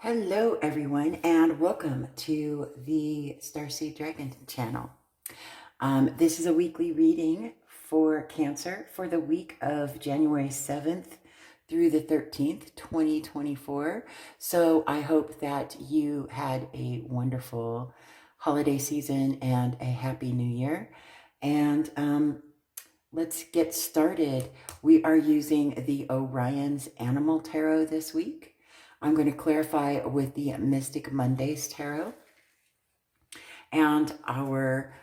Hello, everyone, and welcome to the Starseed Dragon channel. This is a weekly reading for Cancer for the week of January 7th through the 13th, 2024. So I hope that you had a wonderful holiday season and a happy new year. And let's get started. We are using the Orion's Animal Tarot this week. I'm going to clarify with the Mystic Mondays Tarot. And our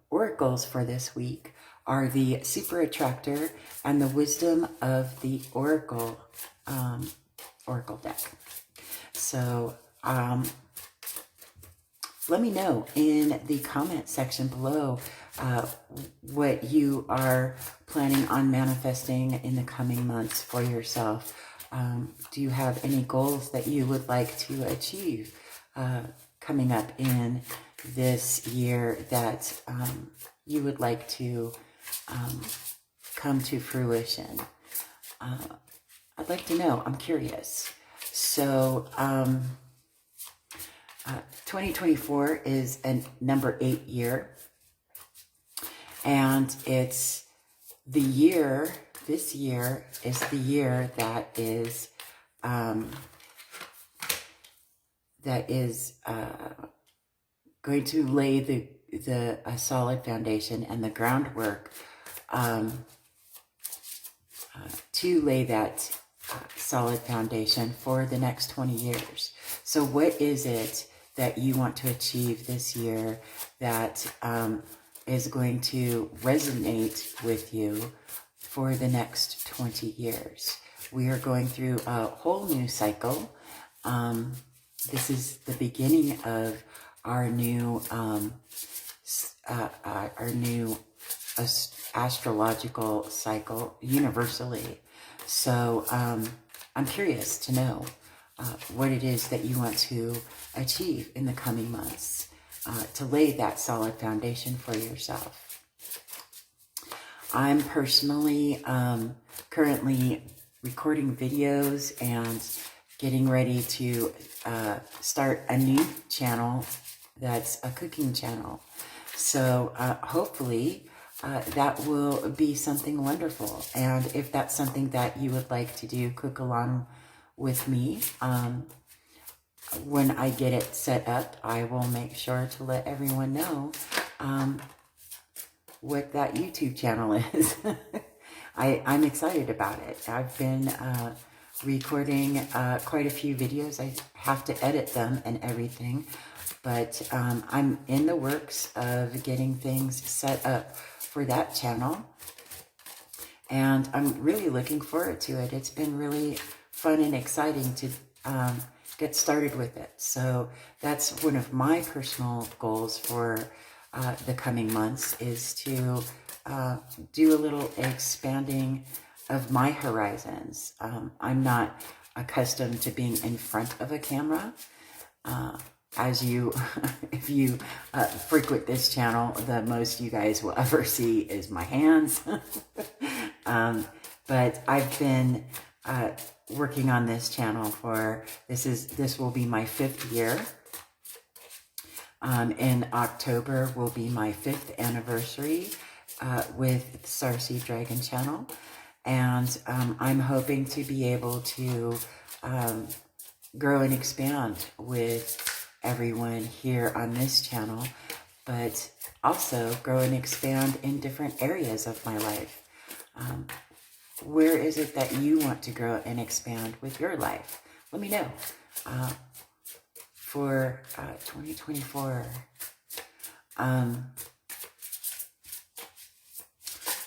oracles for this week are the Super Attractor and the Wisdom of the Oracle deck. So let me know in the comment section below what you are planning on manifesting in the coming months for yourself. Do you have any goals that you would like to achieve coming up in this year that you would like to come to fruition? I'd like to know. I'm curious. So 2024 is a number 8 year, and it's the year. This year is the year that is going to lay the solid foundation and the groundwork to lay that solid foundation for the next 20 years. So what is it that you want to achieve this year that is going to resonate with you for the next 20 years? We are going through a whole new cycle. This is the beginning of our new astrological cycle universally. So I'm curious to know what it is that you want to achieve in the coming months to lay that solid foundation for yourself. I'm personally currently recording videos and getting ready to start a new channel that's a cooking channel. So hopefully that will be something wonderful. And if that's something that you would like to do, cook along with me, when I get it set up, I will make sure to let everyone know what that YouTube channel is. I'm excited about it. I've been recording quite a few videos. I have to edit them and everything, but I'm in the works of getting things set up for that channel, and I'm really looking forward to it. It's been really fun and exciting to get started with it. So that's one of my personal goals for the coming months, is to do a little expanding of my horizons. I'm not accustomed to being in front of a camera. As you, if you frequent this channel, the most you guys will ever see is my hands. But I've been working on this channel for, this will be my 5th year. In October will be my 5th anniversary with Starseed Dragon channel. And I'm hoping to be able to grow and expand with everyone here on this channel, but also grow and expand in different areas of my life. Where is it that you want to grow and expand with your life? Let me know. For 2024,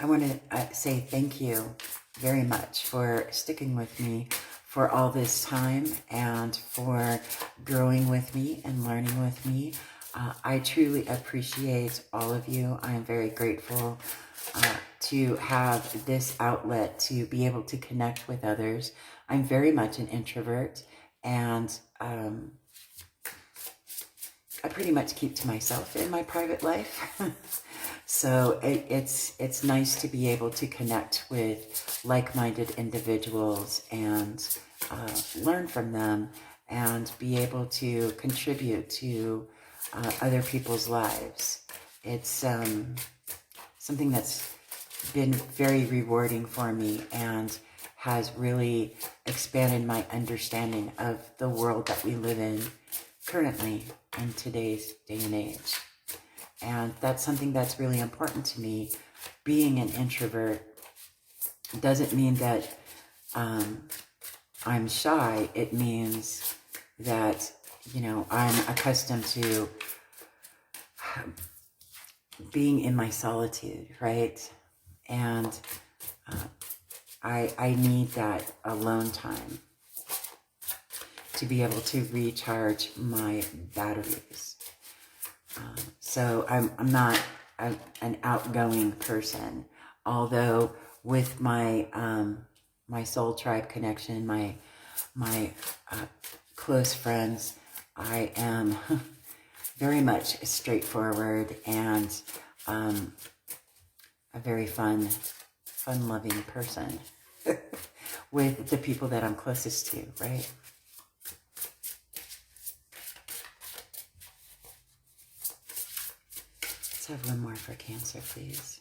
I want to say thank you very much for sticking with me for all this time and for growing with me and learning with me. I truly appreciate all of you. I am very grateful to have this outlet to be able to connect with others. I'm very much an introvert, and I pretty much keep to myself in my private life. So it's nice to be able to connect with like-minded individuals and learn from them and be able to contribute to other people's lives. It's something that's been very rewarding for me and has really expanded my understanding of the world that we live in currently in today's day and age. And that's something that's really important to me. Being an introvert doesn't mean that I'm shy. It means that, you know, I'm accustomed to being in my solitude, right? And I need that alone time to be able to recharge my batteries. So I'm not an outgoing person, although with my my soul tribe connection, my close friends, I am very much straightforward and a very fun-loving person with the people that I'm closest to, right? Let's have one more for Cancer, please.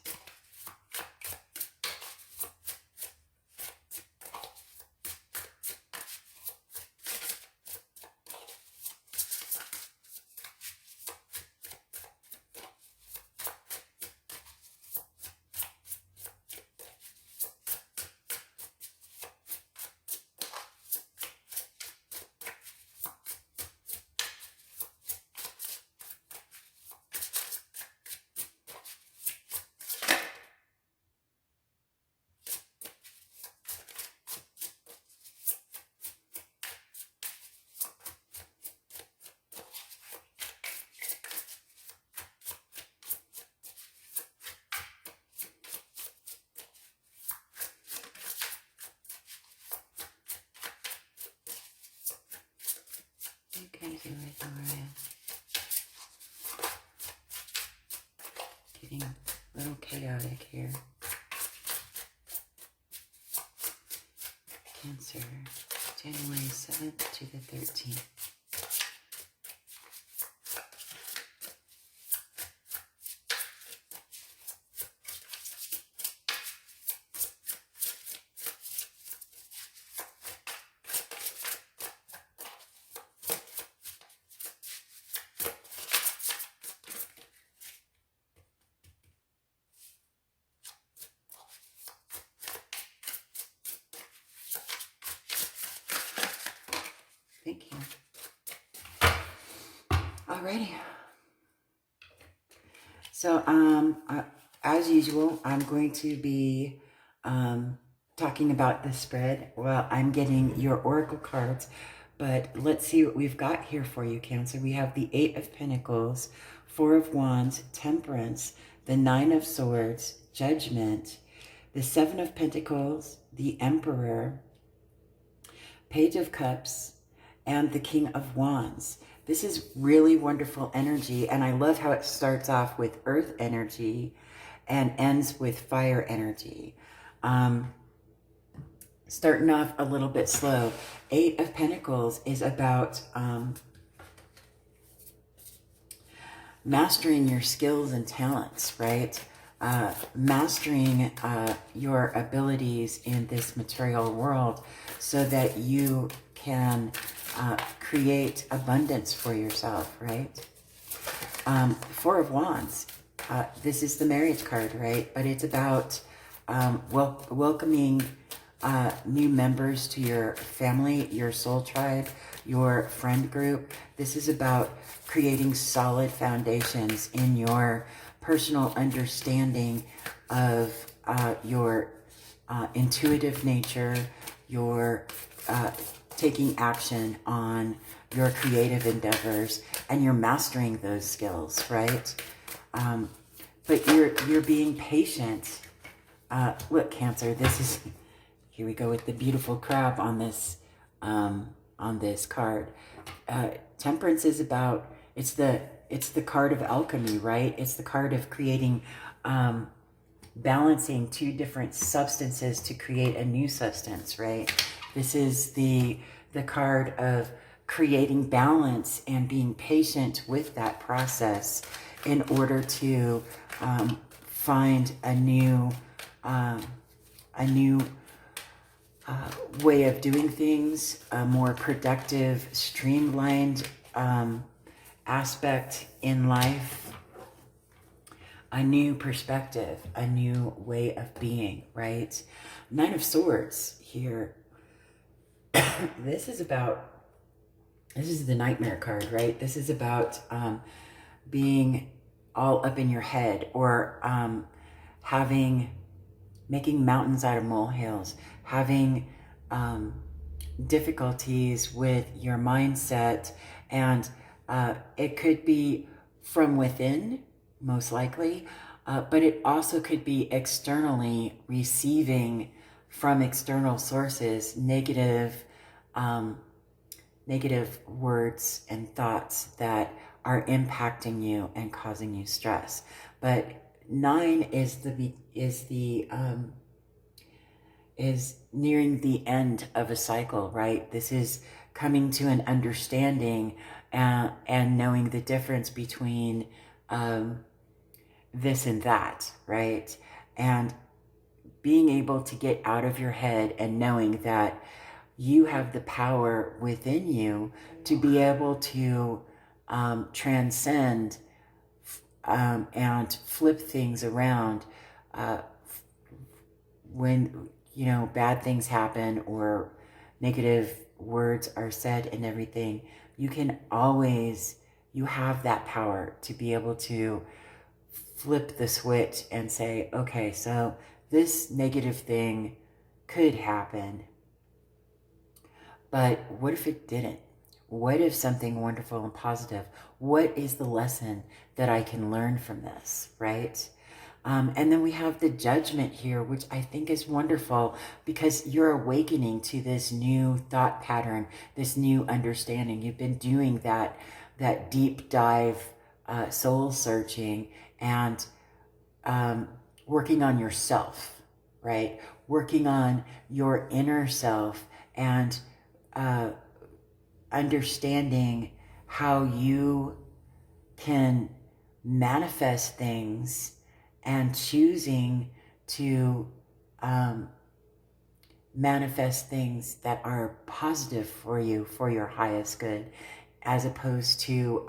You can do it, Laura. Getting a little chaotic here. Cancer, January 7th to the 13th. Thank you. Alrighty. So, as usual, I'm going to be talking about the spread. Well, I'm getting your oracle cards, but let's see what we've got here for you, Cancer. We have the 8 of Pentacles, 4 of Wands, Temperance, the 9 of Swords, Judgment, the 7 of Pentacles, the Emperor, Page of Cups, and the King of Wands. This is really wonderful energy, and I love how it starts off with earth energy and ends with fire energy. Starting off a little bit slow. 8 of Pentacles is about mastering your skills and talents, right? Mastering your abilities in this material world so that you can create abundance for yourself, right? 4 of Wands. This is the marriage card, right? But it's about welcoming new members to your family, your soul tribe, your friend group. This is about creating solid foundations in your personal understanding of your intuitive nature, your taking action on your creative endeavors, and you're mastering those skills, right? But you're being patient. Look, Cancer, this is, here we go with the beautiful crab on this card. Temperance is about, it's the card of alchemy, right? It's the card of creating, balancing two different substances to create a new substance, right? This is the card of creating balance and being patient with that process in order to find a new way of doing things, a more productive, streamlined aspect in life, a new perspective, a new way of being, right? Nine of Swords here. This is the Nightmare card, right? This is about being all up in your head, or making mountains out of molehills, having difficulties with your mindset, and it could be from within, most likely, but it also could be externally, receiving from external sources negative words and thoughts that are impacting you and causing you stress. But 9 is nearing the end of a cycle, right? This is coming to an understanding and knowing the difference between this and that, right? And being able to get out of your head and knowing that you have the power within you to be able to transcend and flip things around when, bad things happen or negative words are said and everything. You have that power to be able to flip the switch and say, okay, so this negative thing could happen, but what if it didn't? What if something wonderful and positive? What is the lesson that I can learn from this, right? And then we have the Judgment here, which I think is wonderful because you're awakening to this new thought pattern, this new understanding. You've been doing that deep dive soul searching and working on yourself, right? Working on your inner self and understanding how you can manifest things and choosing to manifest things that are positive for you, for your highest good, as opposed to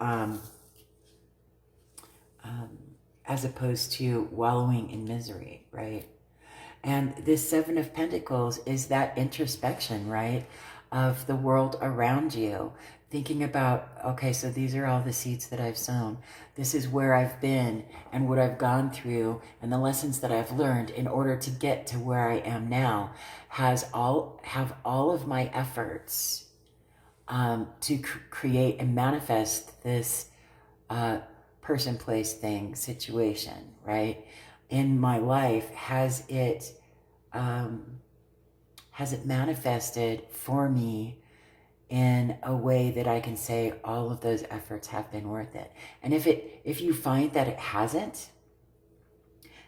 wallowing in misery, right? And this 7 of Pentacles is that introspection, right, of the world around you. Thinking about, okay, so these are all the seeds that I've sown. This is where I've been and what I've gone through and the lessons that I've learned in order to get to where I am now. Have all of my efforts to create and manifest this person, place, thing, situation, right? In my life, has it manifested for me in a way that I can say all of those efforts have been worth it? And if you find that it hasn't,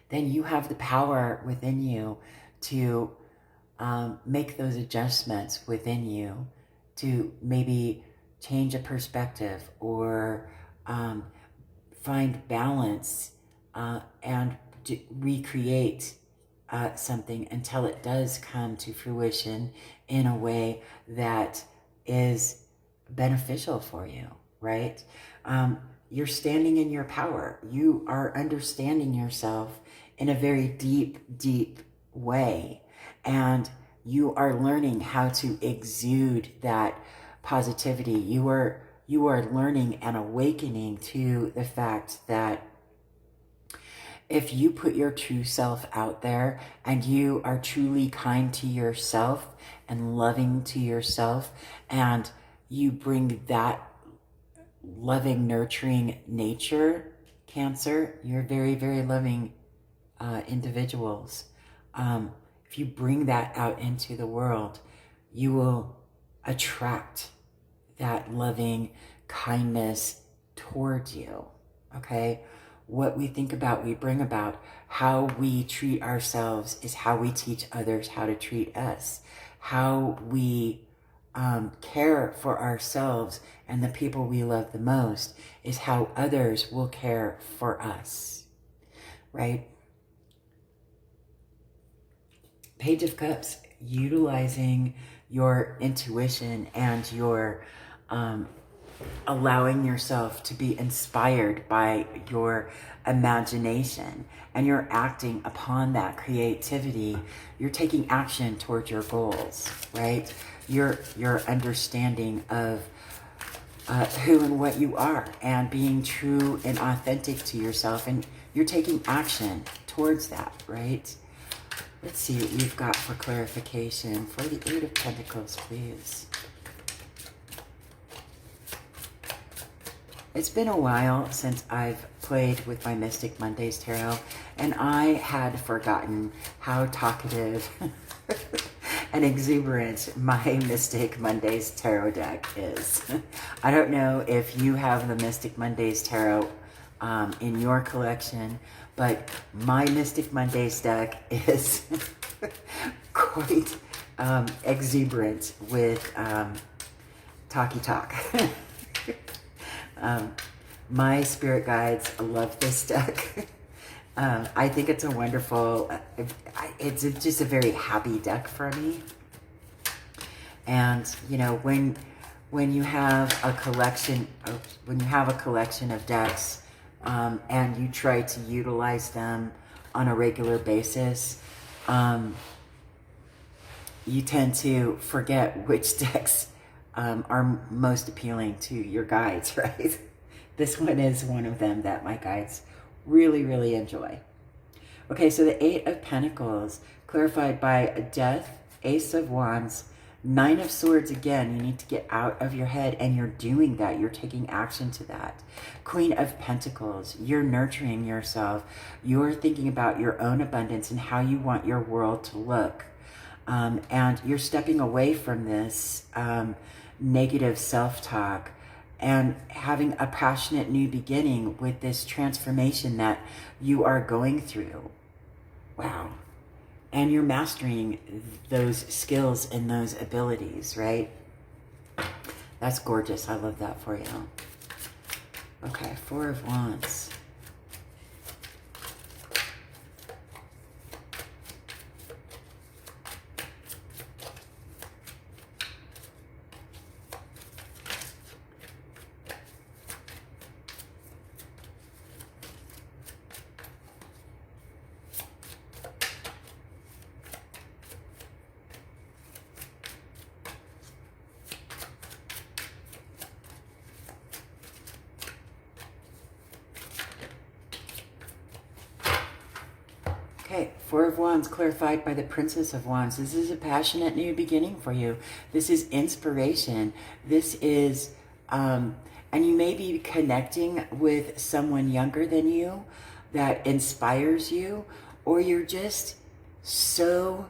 then you have the power within you to make those adjustments within you to maybe change a perspective or find balance and recreate something until it does come to fruition in a way that is beneficial for you, right? You're standing in your power. You are understanding yourself in a very deep, deep way. And you are learning how to exude that positivity. You are learning and awakening to the fact that if you put your true self out there and you are truly kind to yourself and loving to yourself, and you bring that loving, nurturing nature, Cancer, you're very, very loving individuals. If you bring that out into the world, you will attract that loving kindness towards you, okay? What we think about, we bring about. How we treat ourselves is how we teach others how to treat us. How we care for ourselves and the people we love the most is how others will care for us, right? Page of Cups, utilizing your intuition and your allowing yourself to be inspired by your imagination, and you're acting upon that creativity. You're taking action towards your goals, right? Your understanding of who and what you are, and being true and authentic to yourself, and you're taking action towards that, right? Let's see what you've got for clarification for the Eight of Pentacles, please. It's been a while since I've played with my Mystic Mondays Tarot, and I had forgotten how talkative and exuberant my Mystic Mondays Tarot deck is. I don't know if you have the Mystic Mondays Tarot in your collection, but my Mystic Mondays deck is quite exuberant with talky talk. My spirit guides love this deck. I think it's a wonderful, it's just a very happy deck for me. And, you know, when you have a collection of decks, and you try to utilize them on a regular basis, you tend to forget which decks are most appealing to your guides, right? This one is one of them that my guides really, really enjoy. Okay, so the Eight of Pentacles, clarified by Death, Ace of Wands, Nine of Swords again. You need to get out of your head, and you're doing that. You're taking action to that. Queen of Pentacles, you're nurturing yourself. You're thinking about your own abundance and how you want your world to look. And you're stepping away from this negative self-talk and having a passionate new beginning with this transformation that you are going through. Wow. And you're mastering those skills and those abilities, right? That's gorgeous. I love that for you. Okay, Four of Wands. Okay, Four of Wands clarified by the Princess of Wands. This is a passionate new beginning for you. This is inspiration. This is, and you may be connecting with someone younger than you that inspires you, or you're just so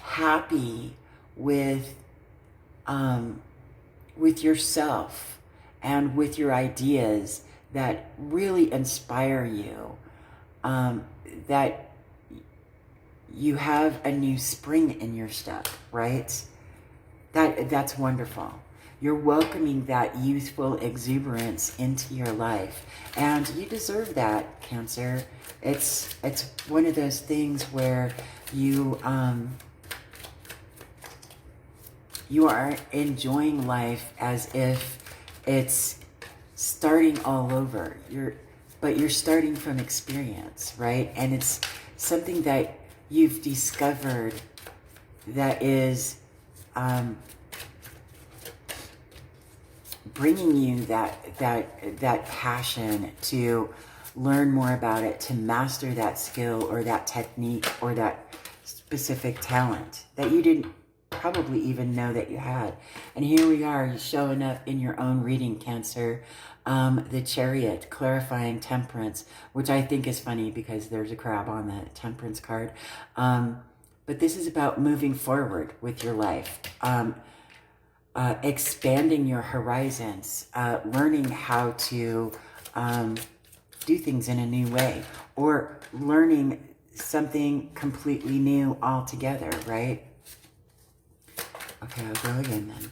happy with yourself and with your ideas that really inspire you, that you have a new spring in your step, right? That's wonderful. You're welcoming that youthful exuberance into your life, and you deserve that, Cancer. It's one of those things where you you are enjoying life as if it's starting all over. But you're starting from experience, right? And it's something that you've discovered that is bringing you that passion to learn more about it, to master that skill or that technique or that specific talent that you didn't probably even know that you had. And here we are showing up in your own reading, Cancer. The Chariot, clarifying temperance, which I think is funny because there's a crab on the temperance card. But this is about moving forward with your life, expanding your horizons, learning how to do things in a new way, or learning something completely new altogether, right? Okay, I'll go again then.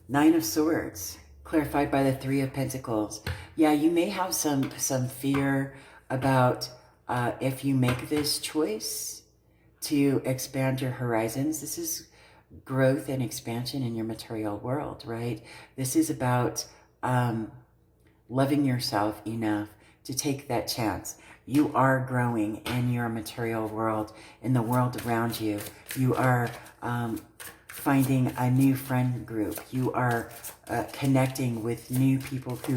Nine of Swords, clarified by the Three of Pentacles. Yeah, you may have some fear about if you make this choice to expand your horizons. This is growth and expansion in your material world, right? This is about loving yourself enough to take that chance. You are growing in your material world, in the world around you. You are finding a new friend group. You are connecting with new people who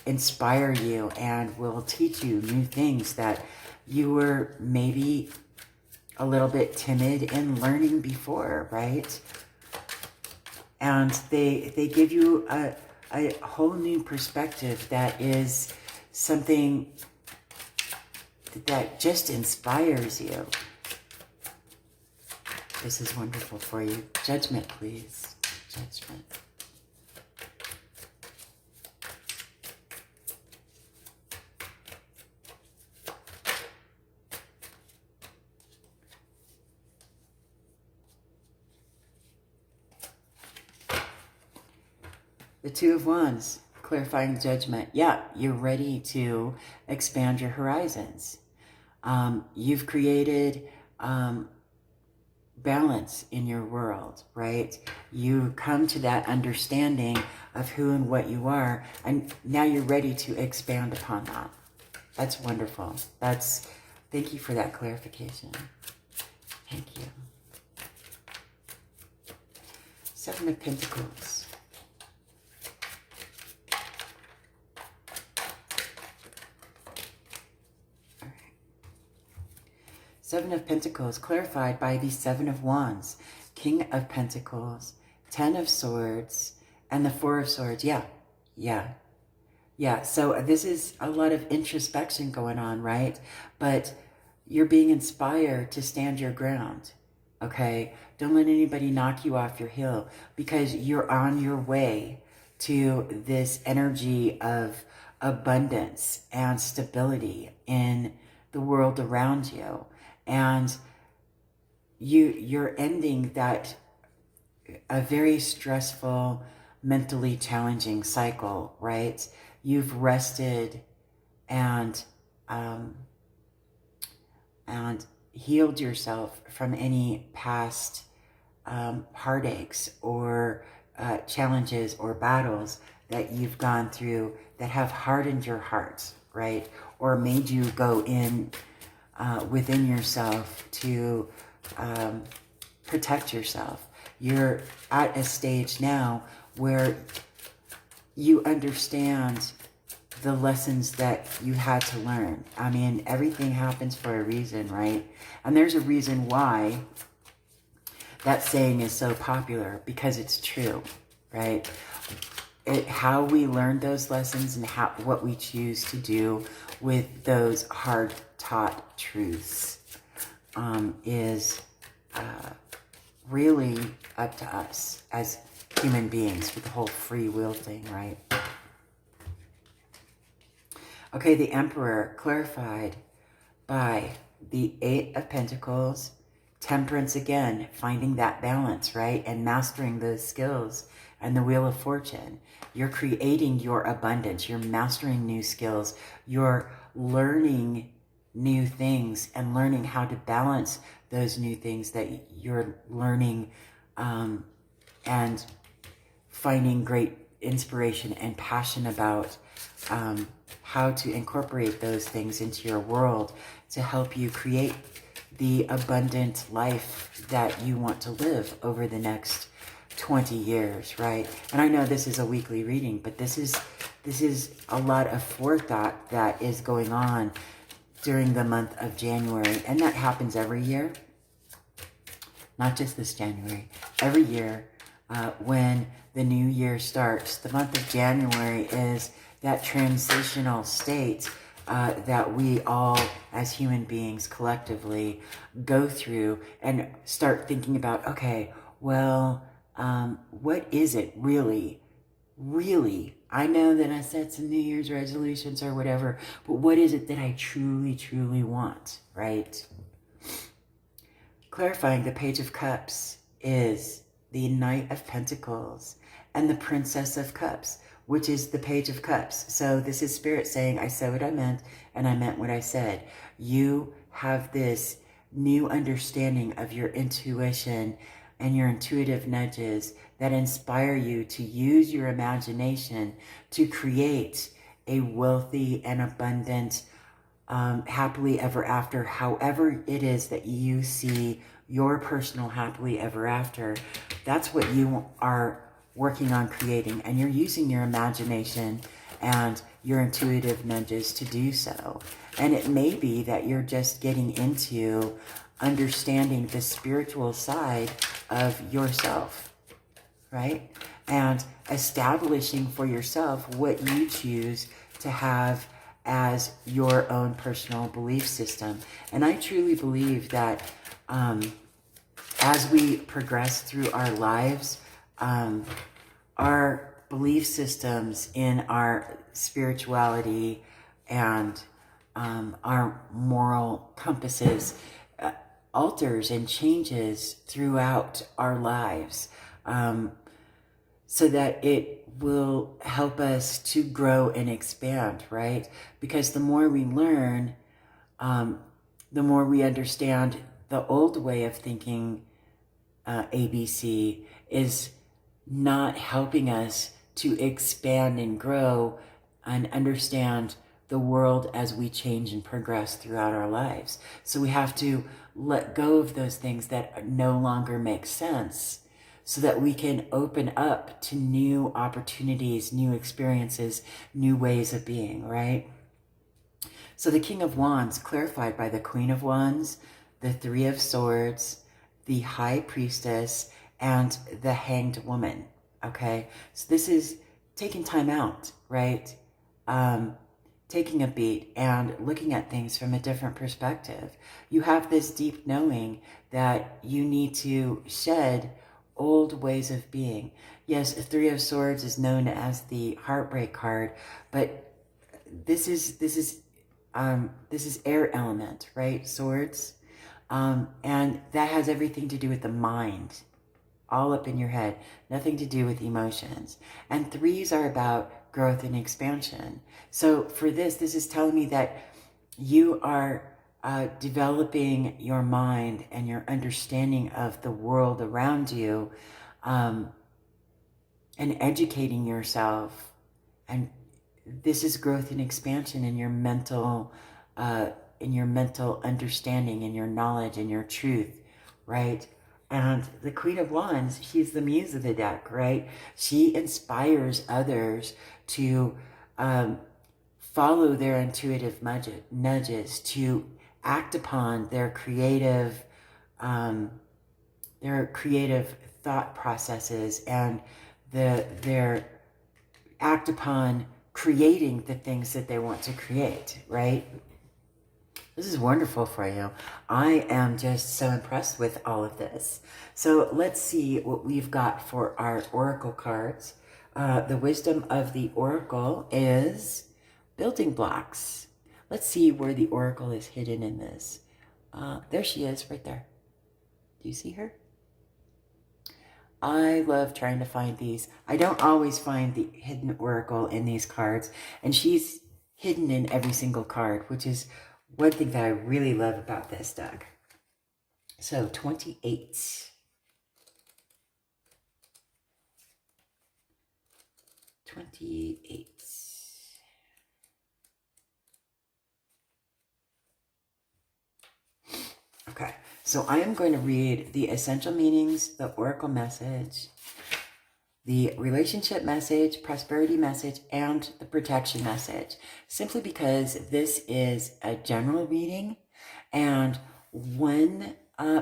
inspire you and will teach you new things that you were maybe a little bit timid in learning before, right? And they give you a whole new perspective that is something that just inspires you. This is wonderful for you. Judgment, please. Judgment. The Two of Wands, clarifying judgment. Yeah, you're ready to expand your horizons. You've created balance in your world, right? You come to that understanding of who and what you are, and now you're ready to expand upon that. That's wonderful. Thank you for that clarification. Thank you. Seven of Pentacles. Seven of Pentacles, clarified by the Seven of Wands, King of Pentacles, Ten of Swords, and the Four of Swords. Yeah. So this is a lot of introspection going on, right? But you're being inspired to stand your ground, okay? Don't let anybody knock you off your hill, because you're on your way to this energy of abundance and stability in the world around you. And you're ending a very stressful, mentally challenging cycle, right? You've rested and healed yourself from any past heartaches or challenges or battles that you've gone through that have hardened your heart, right? Or made you go in within yourself to protect yourself. You're at a stage now where you understand the lessons that you had to learn. I mean, everything happens for a reason, right? And there's a reason why that saying is so popular, because it's true, right? How we learn those lessons and what we choose to do with those hard-taught truths is really up to us as human beings with the whole free will thing, right? Okay, the Emperor, clarified by the Eight of Pentacles, Temperance again, finding that balance, right? And mastering those skills, and the Wheel of Fortune. You're creating your abundance. You're mastering new skills. You're learning new things and learning how to balance those new things that you're learning, and finding great inspiration and passion about how to incorporate those things into your world to help you create the abundant life that you want to live over the next 20 years, right? And I know this is a weekly reading, but this is a lot of forethought that is going on during the month of January, and that happens every year, not just this January. Every year when the new year starts, the month of January is that transitional state that we all as human beings collectively go through and start thinking about, okay, well, what is it really? I know that I set some New Year's resolutions or whatever, but what is it that I truly want, right? Clarifying the Page of Cups is the Knight of Pentacles and the Princess of Cups, which is the Page of Cups. So this is Spirit saying, I said what I meant, and I meant what I said. You have this new understanding of your intuition and your intuitive nudges that inspire you to use your imagination to create a wealthy and abundant, happily ever after, however it is that you see your personal happily ever after. That's what you are working on creating, and you're using your imagination and your intuitive nudges to do so. And it may be that you're just getting into understanding the spiritual side of yourself, right? And establishing for yourself what you choose to have as your own personal belief system. And I truly believe that as we progress through our lives, our belief systems in our spirituality and our moral compasses alters and changes throughout our lives, so that it will help us to grow and expand, right? Because the more we learn, the more we understand the old way of thinking, ABC, is not helping us to expand and grow and understand the world as we change and progress throughout our lives. So we have to let go of those things that no longer make sense, so that we can open up to new opportunities, new experiences, new ways of being, right? So the King of Wands, clarified by the Queen of Wands, the Three of Swords, the High Priestess, and the Hanged Woman, okay? So this is taking time out, right? Taking a beat and looking at things from a different perspective. You have this deep knowing that you need to shed old ways of being. Yes, the Three of Swords is known as the heartbreak card, but this is air element, right? Swords. And that has everything to do with the mind, all up in your head, nothing to do with emotions. And threes are about growth and expansion. So for this is telling me that you are developing your mind and your understanding of the world around you, and educating yourself. And this is growth and expansion in your mental understanding, in your knowledge, and your truth, right? And the Queen of Wands, she's the muse of the deck, right? She inspires others to follow their intuitive nudges, to act upon their creative thought processes, and their act upon creating the things that they want to create, right? This is wonderful for you. I am just so impressed with all of this. So let's see what we've got for our oracle cards. The wisdom of the oracle is building blocks. Let's see where the oracle is hidden in this. There she is, right there. Do you see her? I love trying to find these. I don't always find the hidden oracle in these cards, and she's hidden in every single card, which is one thing that I really love about this deck. So 28. 28. Okay, so I am going to read the essential meanings, the oracle message, the relationship message, prosperity message, and the protection message, simply because this is a general reading, and one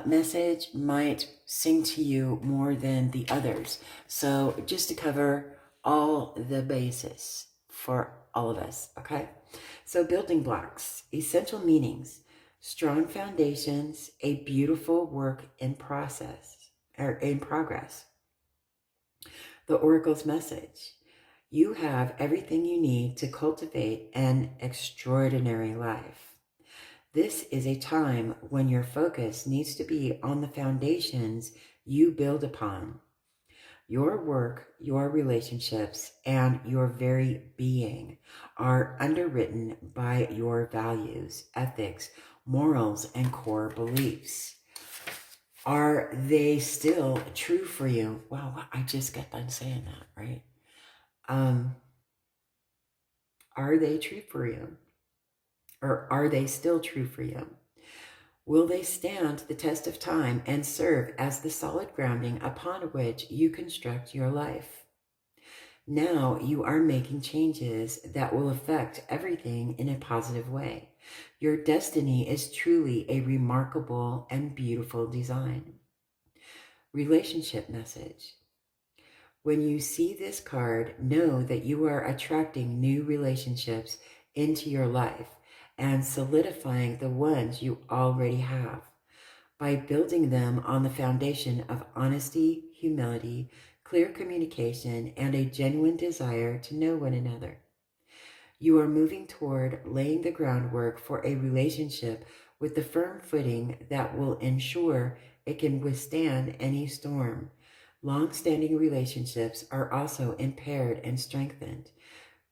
message might sing to you more than the others. So just to cover all the bases for all of us, okay? So building blocks, essential meanings, strong foundations, a beautiful work in progress. The oracle's message: you have everything you need to cultivate an extraordinary life. This is a time when your focus needs to be on the foundations you build upon. Your work, your relationships, and your very being are underwritten by your values, ethics, morals, and core beliefs. Are they still true for you? Wow, I just got done saying that, right? Are they true for you? Or are they still true for you? Will they stand the test of time and serve as the solid grounding upon which you construct your life? Now you are making changes that will affect everything in a positive way. Your destiny is truly a remarkable and beautiful design. Relationship message. When you see this card, know that you are attracting new relationships into your life and solidifying the ones you already have by building them on the foundation of honesty, humility, clear communication, and a genuine desire to know one another. You are moving toward laying the groundwork for a relationship with the firm footing that will ensure it can withstand any storm. Long-standing relationships are also impaired and strengthened.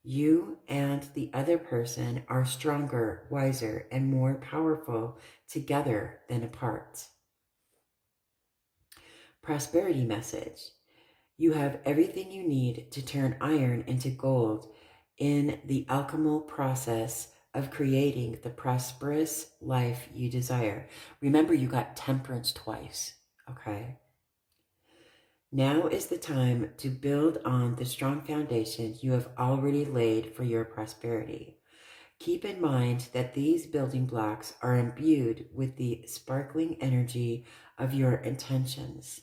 You and the other person are stronger, wiser, and more powerful together than apart. Prosperity message. You have everything you need to turn iron into gold in the alchemical process of creating the prosperous life you desire. Remember, you got temperance twice, okay? Now is the time to build on the strong foundation you have already laid for your prosperity. Keep in mind that these building blocks are imbued with the sparkling energy of your intentions.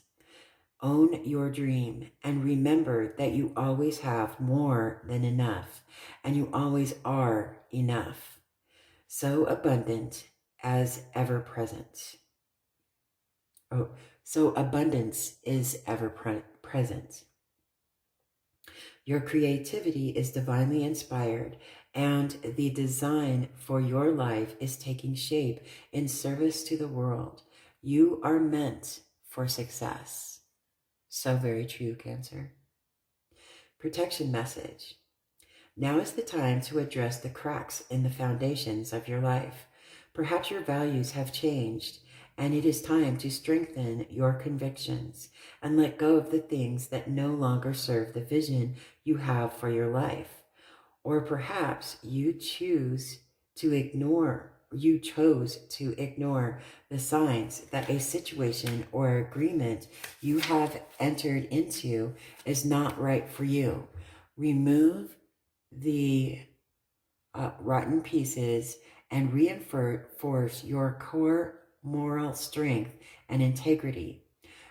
Own your dream and remember that you always have more than enough and you always are enough. So abundant as ever present. So abundance is ever present. Your creativity is divinely inspired, and the design for your life is taking shape in service to the world. You are meant for success. So very true, Cancer. Protection message. Now is the time to address the cracks in the foundations of your life. Perhaps your values have changed, and it is time to strengthen your convictions and let go of the things that no longer serve the vision you have for your life. Or perhaps you chose to ignore the signs that a situation or agreement you have entered into is not right for you. Remove the rotten pieces and reinforce your core moral strength and integrity.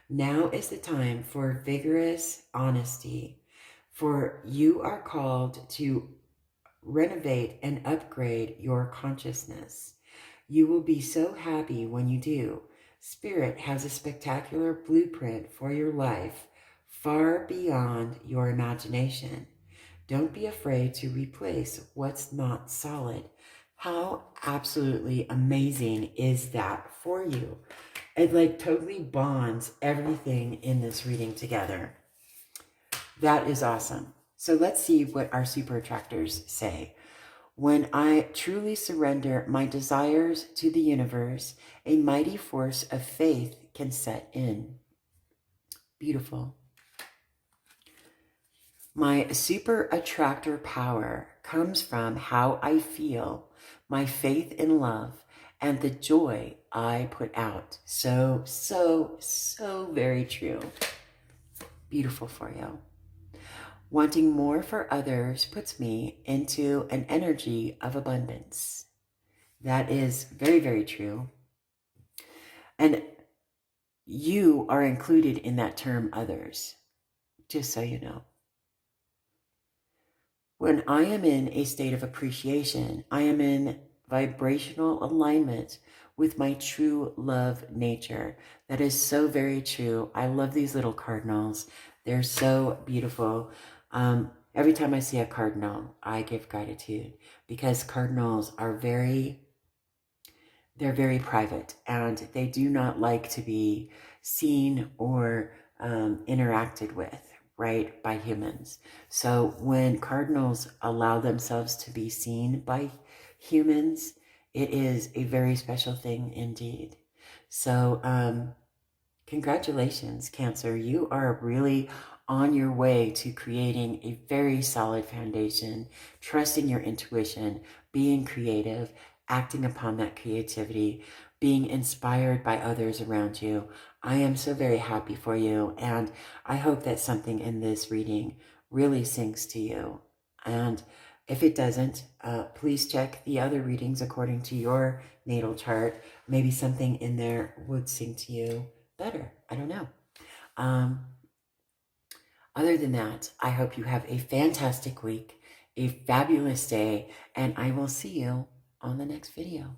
Now is the time for vigorous honesty, for you are called to renovate and upgrade your consciousness. You will be so happy when you do. Spirit has a spectacular blueprint for your life, far beyond your imagination. Don't be afraid to replace what's not solid. How absolutely amazing is that for you? It like totally bonds everything in this reading together. That is awesome. So let's see what our super attractors say. When I truly surrender my desires to the universe, a mighty force of faith can set in. Beautiful. My super attractor power comes from how I feel, my faith in love, and the joy I put out. So very true. Beautiful for you. Wanting more for others puts me into an energy of abundance. That is very, very true. And you are included in that term, others, just so you know. When I am in a state of appreciation, I am in vibrational alignment with my true love nature. That is so very true. I love these little cardinals. They're so beautiful. Every time I see a cardinal, I give gratitude because cardinals are they're very private and they do not like to be seen or interacted with, right, by humans. So when cardinals allow themselves to be seen by humans, it is a very special thing indeed. So congratulations, Cancer. You are really on your way to creating a very solid foundation, trusting your intuition, being creative, acting upon that creativity, being inspired by others around you. I am so very happy for you, and I hope that something in this reading really sinks to you. And if it doesn't, please check the other readings according to your natal chart. Maybe something in there would sink to you better. I don't know. Other than that, I hope you have a fantastic week, a fabulous day, and I will see you on the next video.